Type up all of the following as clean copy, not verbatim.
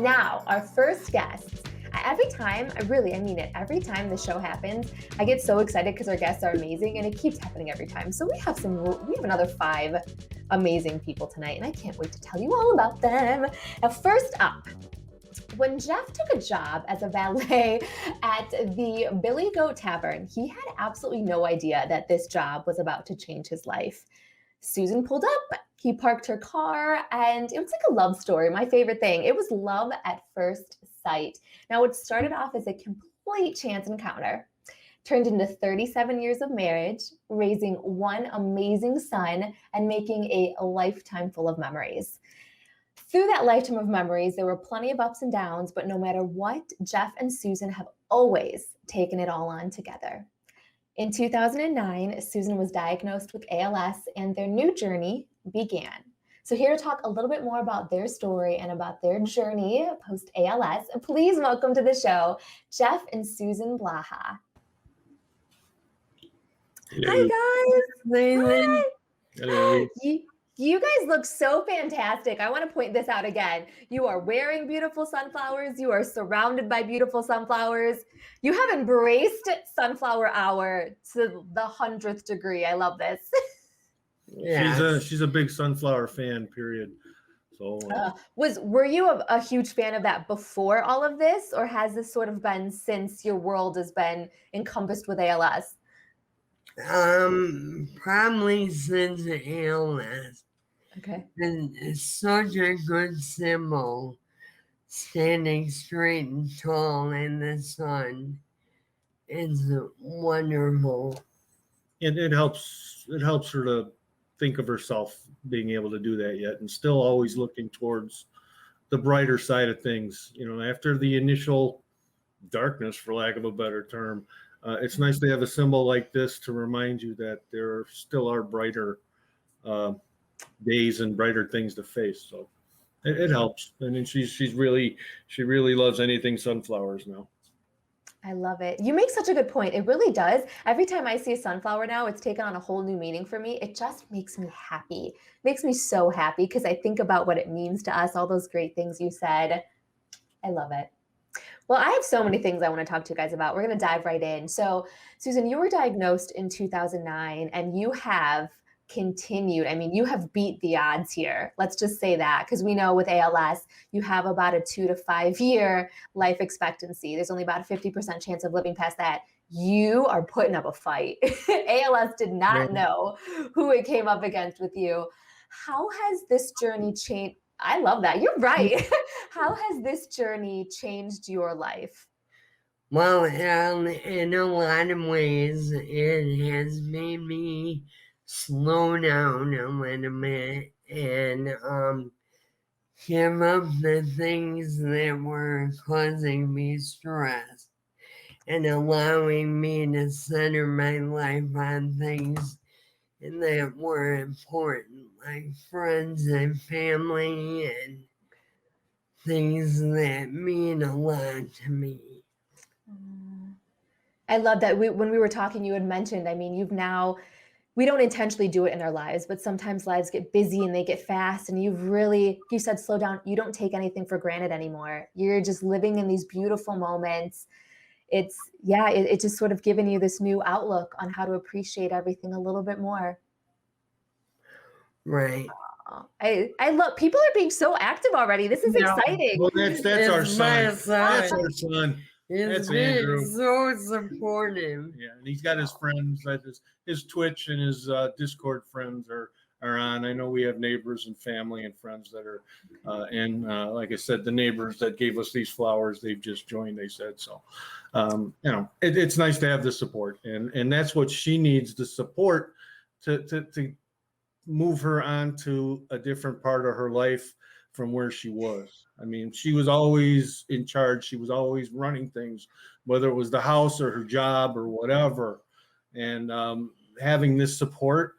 Now, our first guests. Every time, I mean it, every time the show happens, I get so excited because our guests are amazing and it keeps happening every time. So we have another 5 amazing people tonight and I can't wait to tell you all about them. Now, first up, when Jeff took a job as a valet at the Billy Goat Tavern, he had absolutely no idea that this job was about to change his life. Susan pulled up, he parked her car, and it was like a love story. My favorite thing, it was love at first sight. Now, it started off as a complete chance encounter, turned into 37 years of marriage, raising one amazing son, and making a lifetime full of memories. Through that lifetime of memories, there were plenty of ups and downs, but no matter what, Jeff and Susan have always taken it all on together. In 2009, Susan was diagnosed with ALS and their new journey began. So here to talk a little bit more about their story and about their journey post-ALS, please welcome to the show, Jeff and Susan Blaha. Hello. Hi, guys. Hello. Hi. You guys look so fantastic. I want to point this out again. You are wearing beautiful sunflowers. You are surrounded by beautiful sunflowers. You have embraced Sunflower Hour to the 100th degree. I love this. Yeah. She's a big sunflower fan, period. So were you a huge fan of that before all of this, or has this sort of been since your world has been encompassed with ALS? Probably since ALS. Okay. And it's such a good symbol, standing straight and tall in the sun. It's wonderful. And it helps her to think of herself being able to do that yet, and still always looking towards the brighter side of things. You know, after the initial darkness, for lack of a better term, it's nice to have a symbol like this to remind you that there still are brighter days and brighter things to face. So it helps. I mean, she really loves anything sunflowers now. I love it. You make such a good point. It really does. Every time I see a sunflower now, it's taken on a whole new meaning for me. It just makes me happy. It makes me so happy because I think about what it means to us, all those great things you said. I love it. Well, I have so many things I want to talk to you guys about. We're going to dive right in. So, Susan, you were diagnosed in 2009 and you have continued. I mean, you have beat the odds here. Let's just say that, because we know with ALS, you have about a 2 to 5 year life expectancy. There's only about a 50% chance of living past that. You are putting up a fight. ALS did not know who it came up against with you. How has this journey changed? I love that. You're right. How has this journey changed your life? Well, in a lot of ways, it has made me slow down a little bit and give up the things that were causing me stress and allowing me to center my life on things that were important, like friends and family and things that mean a lot to me. I love that. When we were talking, you had mentioned, I mean, we don't intentionally do it in our lives, but sometimes lives get busy and they get fast, and you said slow down. You don't take anything for granted anymore. You're just living in these beautiful moments. It's just sort of given you this new outlook on how to appreciate everything a little bit more. Right. I love, people are being so active already. This is exciting. Well, that's our son. That's our son. That's Andrew. So supportive. Yeah, and he's got his friends. His Twitch and his Discord friends are on. I know we have neighbors and family and friends that are, and like I said, the neighbors that gave us these flowers, they've just joined. They said so. You know, it's nice to have the support, and that's what she needs, the support to move her on to a different part of her life from where she was. I mean, she was always in charge. She was always running things, whether it was the house or her job or whatever. And having this support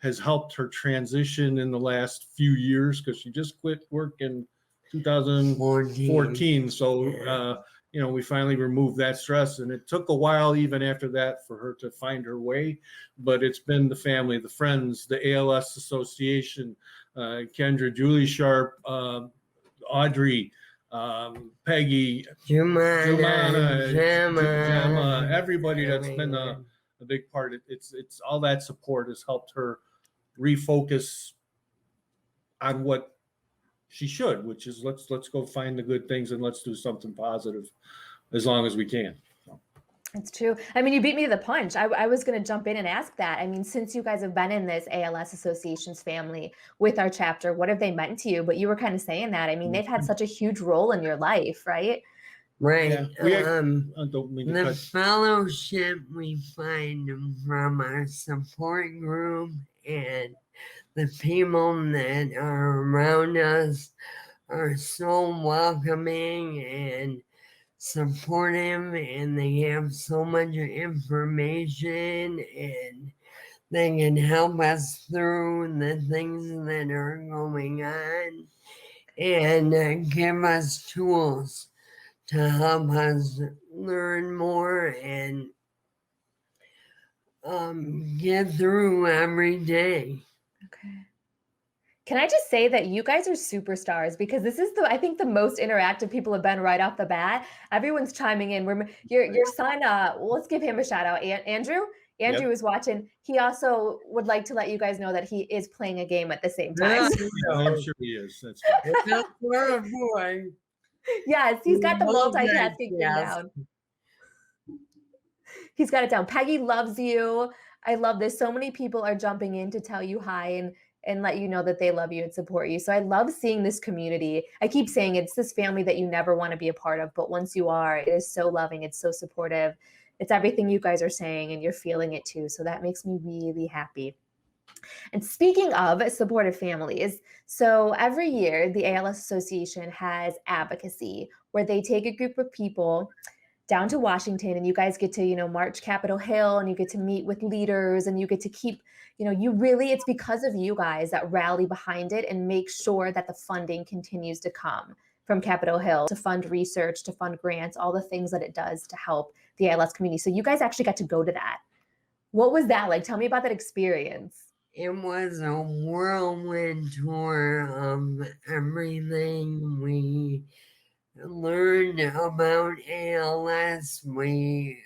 has helped her transition in the last few years, because she just quit work in 2014. So, you know, we finally removed that stress, and it took a while even after that for her to find her way. But it's been the family, the friends, the ALS Association, Kendra, Julie Sharp, Audrey, Peggy, Jumana, Gemma, everybody that's been a big part. It's all that support has helped her refocus on what she should, which is let's go find the good things and let's do something positive as long as we can. It's true. I mean, you beat me to the punch. I was going to jump in and ask that. I mean, since you guys have been in this ALS Association's family with our chapter, what have they meant to you? But you were kind of saying that. I mean, they've had such a huge role in your life, right? Right. Yeah. I don't mean to The cut. fellowship we find from our support group and the people that are around us are so welcoming and supportive, and they have so much information, and they can help us through the things that are going on, and give us tools to help us learn more and get through every day. Okay. Can I just say that you guys are superstars, because this is I think the most interactive people have been right off the bat. Everyone's chiming in. Your son, let's give him a shout out. Andrew Yep. is watching. He also would like to let you guys know that he is playing a game at the same time. Yeah, I'm sure he is. That's boy. Yes, he's got the multitasking thing Yes. down. He's got it down. Peggy loves you. I love this. So many people are jumping in to tell you hi and let you know that they love you and support you. So I love seeing this community. I keep saying it's this family that you never want to be a part of, but once you are, it is so loving. It's so supportive. It's everything you guys are saying, and you're feeling it too. So that makes me really happy. And speaking of supportive families, so every year the ALS Association has advocacy, where they take a group of people down to Washington, and you guys get to, march Capitol Hill, and you get to meet with leaders, and you get to keep, it's because of you guys that rally behind it and make sure that the funding continues to come from Capitol Hill to fund research, to fund grants, all the things that it does to help the ALS community. So you guys actually got to go to that. What was that like? Tell me about that experience. It was a whirlwind tour of everything we learned about ALS. We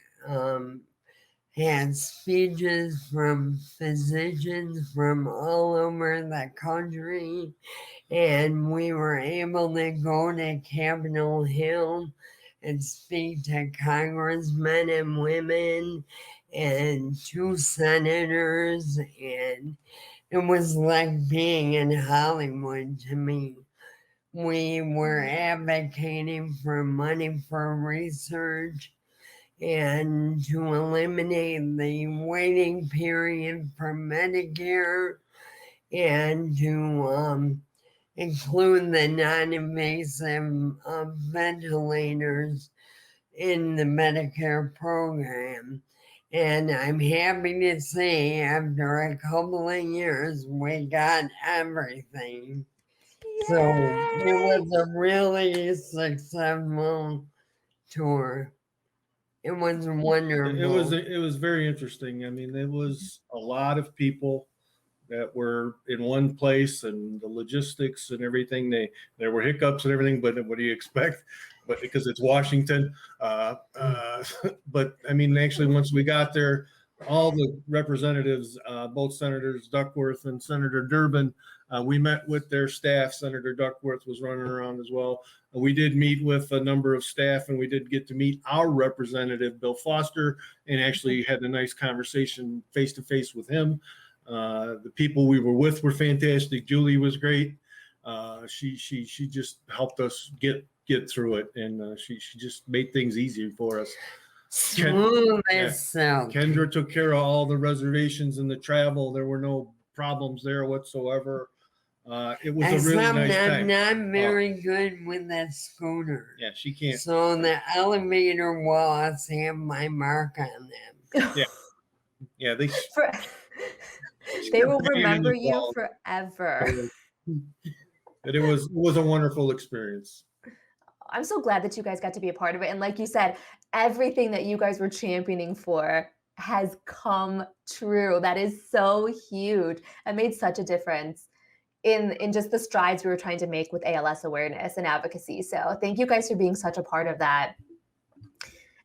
had speeches from physicians from all over the country, and we were able to go to Capitol Hill and speak to congressmen and women and 2 senators, and it was like being in Hollywood to me. We were advocating for money for research and to eliminate the waiting period for Medicare, and to include the non-invasive ventilators in the Medicare program. And I'm happy to say, after a couple of years, we got everything. Yay! So it was a really successful tour. It was wonderful. It was very interesting. I mean, there was a lot of people that were in one place, and the logistics and everything. There were hiccups and everything, but what do you expect? But because it's Washington, but I mean, actually, once we got there, all the representatives, both Senators Duckworth and Senator Durbin, we met with their staff. Senator Duckworth was running around as well. We did meet with a number of staff, and we did get to meet our representative, Bill Foster, and actually had a nice conversation face to face with him. The people we were with were fantastic. Julie was great. She just helped us get through it, and she just made things easier for us. Kendra took care of all the reservations and the travel. There were no problems there whatsoever. It was a really nice time. I'm not very good with that scooter. Yeah, she can't. So the elevator walls have my mark on them. Yeah, they will remember you forever. But it was a wonderful experience. I'm so glad that you guys got to be a part of it. And like you said, everything that you guys were championing for has come true. That is so huge. It made such a difference. in just the strides we were trying to make with ALS awareness and advocacy. So thank you guys for being such a part of that.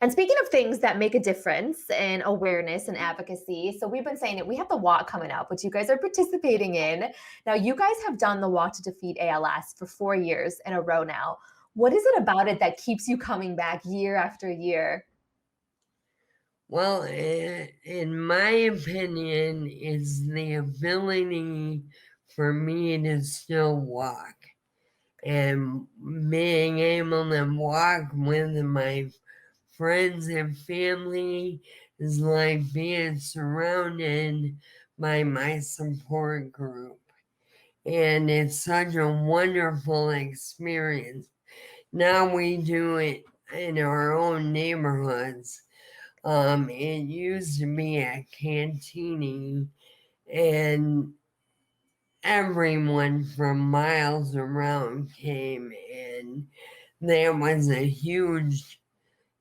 And speaking of things that make a difference in awareness and advocacy, so we've been saying it, we have the walk coming up, which you guys are participating in. Now, you guys have done the Walk to Defeat ALS for 4 years in a row now. What is it about it that keeps you coming back year after year? Well, in my opinion, it's the ability for me to still walk. And being able to walk with my friends and family is like being surrounded by my support group. And it's such a wonderful experience. Now we do it in our own neighborhoods. It used to be a cantini, and everyone from miles around came, and that was a huge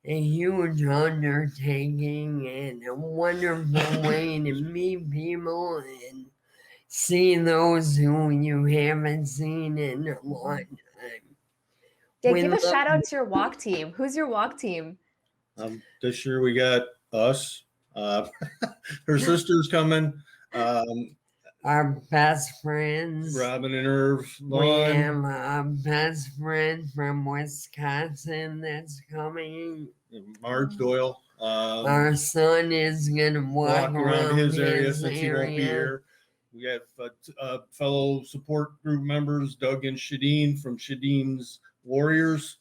undertaking and a wonderful way to meet people and see those who you haven't seen in a long time. Yeah, We give a love shout out to your walk team. Who's your walk team? This year we got us. Her sister's coming. our best friends. Robin and Irv. We Lon, have a best friend from Wisconsin that's coming. Marge Doyle. Our son is gonna walk around his area since area. he won't be here. We have fellow support group members, Doug and Shadeen from Shadeen's Warriors.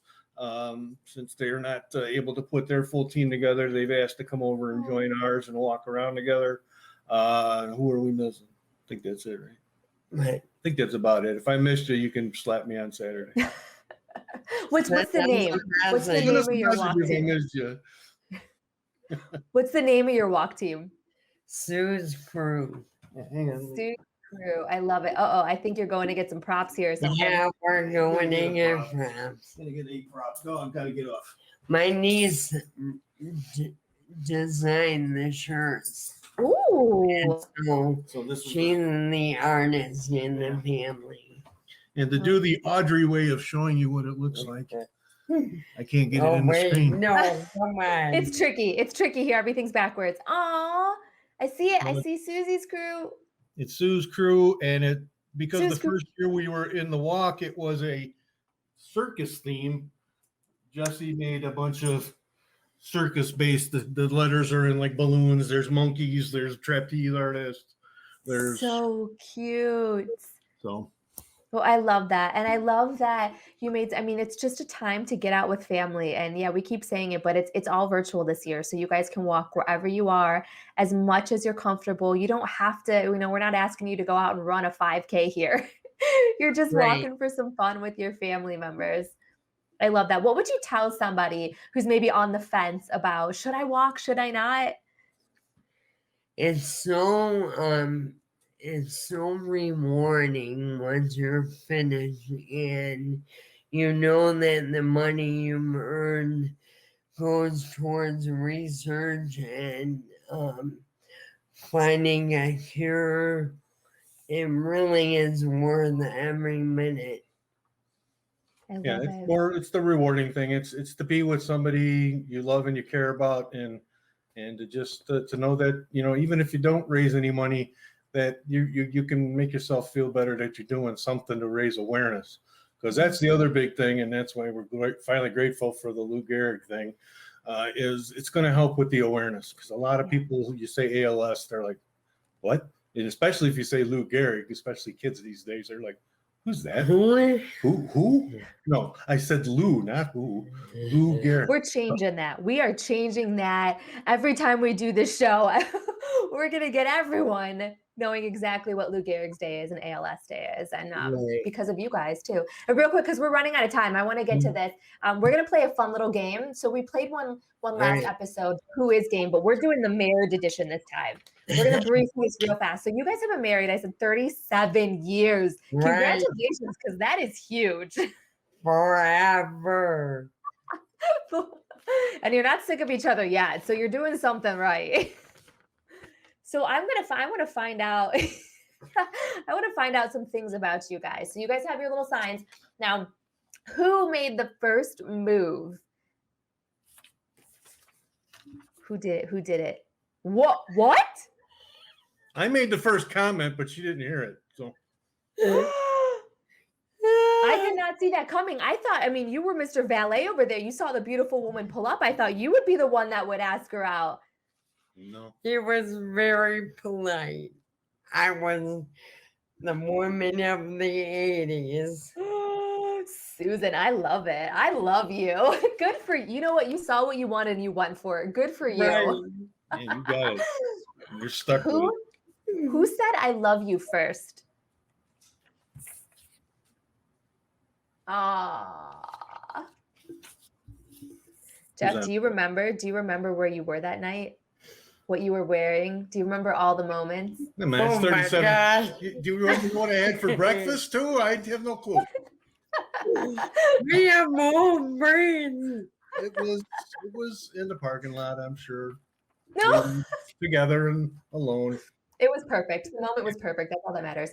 Since they're not able to put their full team together, they've asked to come over and join ours and walk around together. Who are we missing? I think that's it, right? Right. I think that's about it. If I missed you, you can slap me on Saturday. What's the name? What's the name of your walk If I team? missed you. What's the name of your walk team? Sue's crew. Hang on. Stu Crew. I love it. Uh-oh, I think you're going to get some props here or something. Yeah, we're going to get props. Gonna get 8 props. Go on, gotta get off. My niece designed the shirts. Ooh. And So this is she's the artist in the family. and to do the Audrey way of showing you what it looks like. I can't get it in the screen. No, come on. It's tricky. It's tricky here. Everything's backwards. Aw, I see it. I see Susie's crew. It's Sue's crew, and because Sue's the crew. first year we were in the walk, it was a circus theme. Jesse made a bunch of circus based. The letters are in like balloons. There's monkeys. There's trapeze artists. There's So cute. so. Well, I love that. And I love that you made, I mean, it's just a time to get out with family. And yeah, we keep saying it, but it's all virtual this year. So you guys can walk wherever you are as much as you're comfortable. You don't have to, we're not asking you to go out and run a 5K here. You're just Right. walking for some fun with your family members. I love that. What would you tell somebody who's maybe on the fence about, should I walk? Should I not? It's so rewarding once you're finished and you know that the money you've earned goes towards research and finding a cure. It really is worth every minute. I love Yeah, it. it's the rewarding thing. It's to be with somebody you love and you care about, and to just to know that, even if you don't raise any money, that you can make yourself feel better that you're doing something to raise awareness, because that's the other big thing, and that's why we're finally grateful for the Lou Gehrig thing. Is it's going to help with the awareness, because a lot of people who you say ALS, they're like, what? And especially if you say Lou Gehrig, especially kids these days, they're like, who's that? Who? No, I said Lou, not who. Lou Gehrig. We're changing that. We are changing that. Every time we do this show, we're going to get everyone knowing exactly what Lou Gehrig's Day is and ALS Day is. And Right. because of you guys too. And real quick, because we're running out of time, I want to get to this. We're going to play a fun little game. So we played one last Right. episode, Who Is Game, but we're doing the marriage edition this time. We're going to brief this real fast. So you guys have been married, I said 37 years. Right. Congratulations, because that is huge. Forever. And you're not sick of each other yet, so you're doing something right. So I want to find out I want to find out some things about you guys. So you guys have your little signs. Now, who made the first move? Who did it? Who did it? What? I made the first comment, but she didn't hear it. So I did not see that coming. I thought, I mean, you were Mr. Valet over there. You saw the beautiful woman pull up. I thought you would be the one that would ask her out. no. He was very polite. I was the woman of the 80s. Susan, I love it. I love you. Good for you. You know what? You saw what you wanted and you went for it. Good for you. Right. Man, you got it. You're stuck with Who, it. who said I love you first? Ah. Jeff, that? do you remember? Do you remember where you were that night? What you were wearing? Do you remember all the moments? Hey, man, it's Oh my 37. gosh. Do you remember what I had for breakfast too? I have no clue. We have more brains. It was in the parking lot, I'm sure. No, We were together and alone. it was perfect. The moment was perfect. That's all that matters.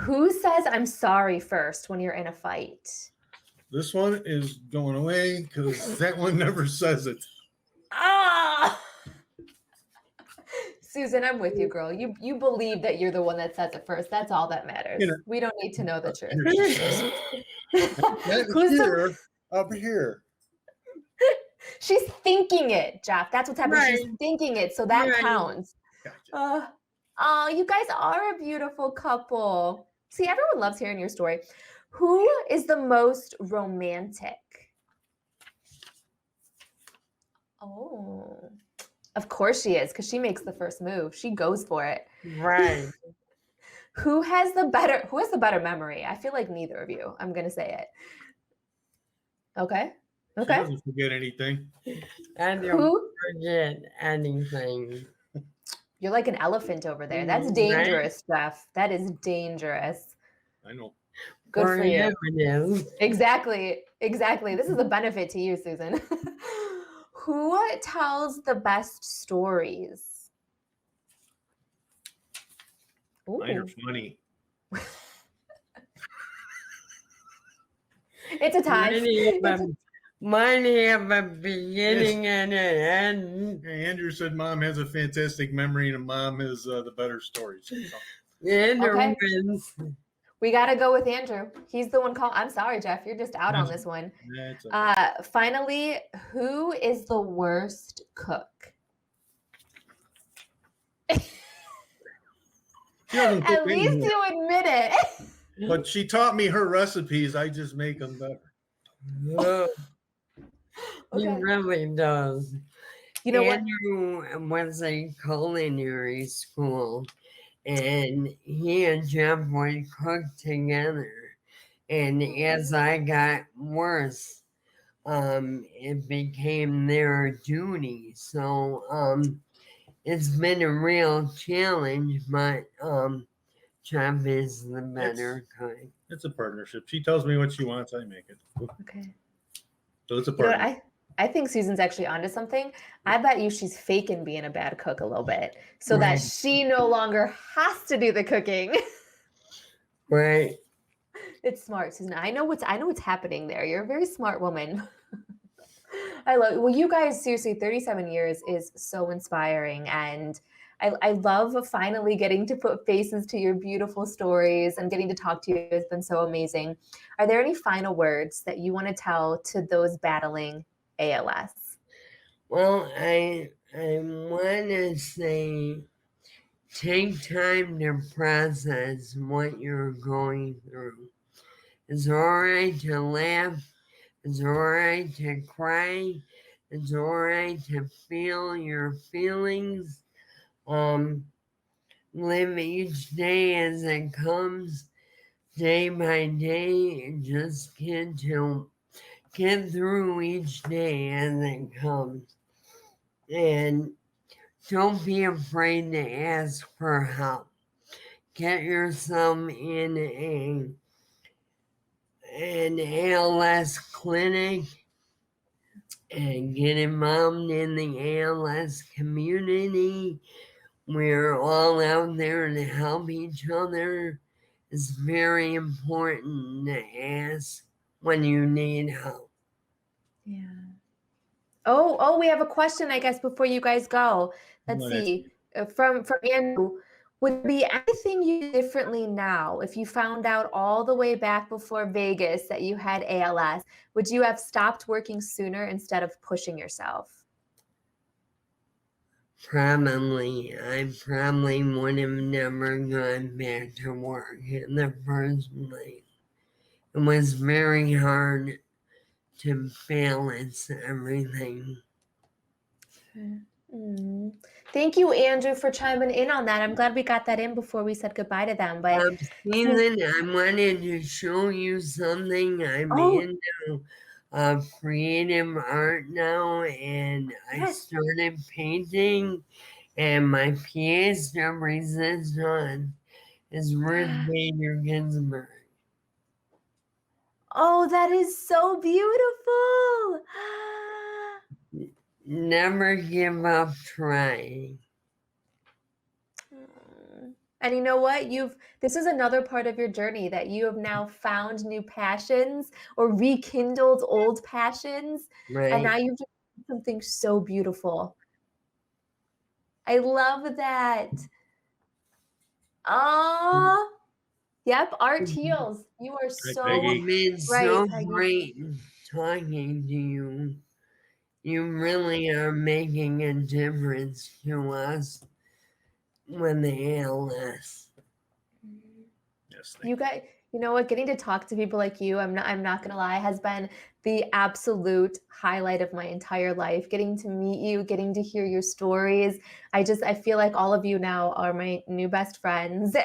Who says I'm sorry first when you're in a fight? This one is going away because that one never says it. Ah, Susan, I'm with you, girl. You believe that you're the one that says it first. That's all that matters. You know- We don't need to know the truth. That Who's here, up here. She's thinking it, Jeff. That's what's happening. She's Right. thinking it, so that Right. counts. Gotcha. Oh, you guys are a beautiful couple. See, everyone loves hearing your story. Who is the most romantic? Oh, of course she is, because she makes the first move. She goes for it. Right. Who has the better memory? I feel like neither of you. I'm gonna say it. Okay. She Okay. doesn't forget anything. I don't Who? forget anything. You're like an elephant over there. That's Right. dangerous, Jeff. That is dangerous. I know. Good for you. It is. Exactly. Exactly. This is a benefit to you, Susan. Who tells the best stories? Mine are Ooh. funny. It's a tie. Mine have a beginning and an end. Hey, Andrew said mom has a fantastic memory and mom has the better stories. So, Andrew Okay. wins. We got to go with Andrew. He's the one I'm sorry, Jeff. You're just out on Yes. this one. it's okay. Finally, who is the worst cook? She doesn't cook At least anymore, you admit it. but she taught me her recipes. I just make them better. Oh, he Okay. really does. You know what? Andrew was a culinary school, and he and Jeff would cook together. And as I got worse, it became their duty. So it's been a real challenge, but Jeff is the better cook. It's a partnership. She tells me what she wants, I make it. Okay. So it's a You know what? partnership. I think Susan's actually onto something. I bet you she's faking being a bad cook a little bit so that Right. she no longer has to do the cooking. Right. It's smart, Susan. I know what's happening there. You're a very smart woman. I love well, you guys, seriously, 37 years is so inspiring. And I love finally getting to put faces to your beautiful stories and getting to talk to you has been so amazing. Are there any final words that you want to tell to those battling ALS? Well, I want to say take time to process what you're going through. It's all right to laugh. It's all right to cry. It's all right to feel your feelings. Live each day as it comes, day by day, and just get through each day as it comes. And don't be afraid to ask for help. Get yourself in an ALS clinic and get involved in the ALS community. we're all out there to help each other. It's very important to ask when you need help. Yeah. Oh, we have a question, I guess, before you guys go. Let's Well, see. From Andrew. Would there be anything you do differently now if you found out all the way back before Vegas that you had ALS? Would you have stopped working sooner instead of pushing yourself? Probably, I probably would have never gone back to work in the first place. It was very hard to balance everything. Mm. Thank you, Andrew, for chiming in on that. I'm glad we got that in before we said goodbye to them. But Susan, I wanted to show you something. I'm oh, into creative art now, and I yes. started painting, and my pièce de résistance is Ruth Bader Ginsburg. Oh, that is so beautiful. Never give up trying. And you know what? This is another part of your journey that you have now found new passions or rekindled old passions. And now Right. you've just done something so beautiful. I love that. Oh, yep, art heals. You are Right, so Peggy. It's been right, so Peggy. great talking to you. You really are making a difference to us with the ALS. Yes, You guys, you know what? Getting to talk to people like you, I'm not gonna lie, has been the absolute highlight of my entire life. Getting to meet you, getting to hear your stories. I feel like all of you now are my new best friends.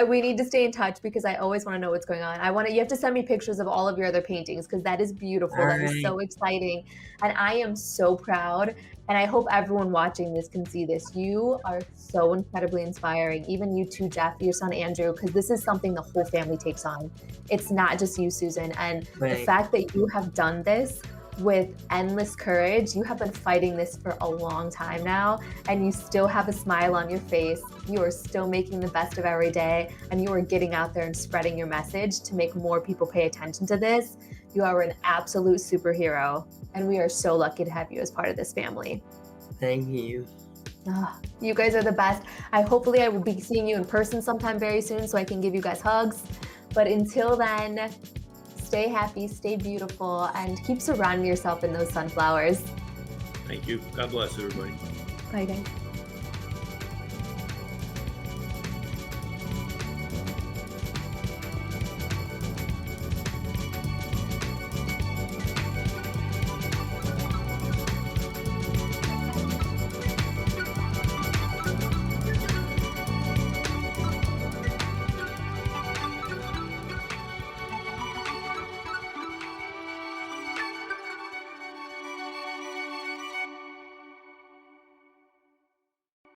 We need to stay in touch because I always want to know what's going on. You have to send me pictures of all of your other paintings because that is beautiful. All That is so right. exciting. And I am so proud. And I hope everyone watching this can see this. You are so incredibly inspiring. Even you too, Jeff, your son Andrew, because this is something the whole family takes on. It's not just you, Susan. And the Right. fact that you have done this with endless courage, you have been fighting this for a long time now, and you still have a smile on your face. You are still making the best of every day, and you are getting out there and spreading your message to make more people pay attention to this. You are an absolute superhero, and we are so lucky to have you as part of this family. Thank you. Oh, you guys are the best. Hopefully I will be seeing you in person sometime very soon so I can give you guys hugs. But until then, stay happy, stay beautiful, and keep surrounding yourself in those sunflowers. Thank you. God bless everybody. Bye, guys.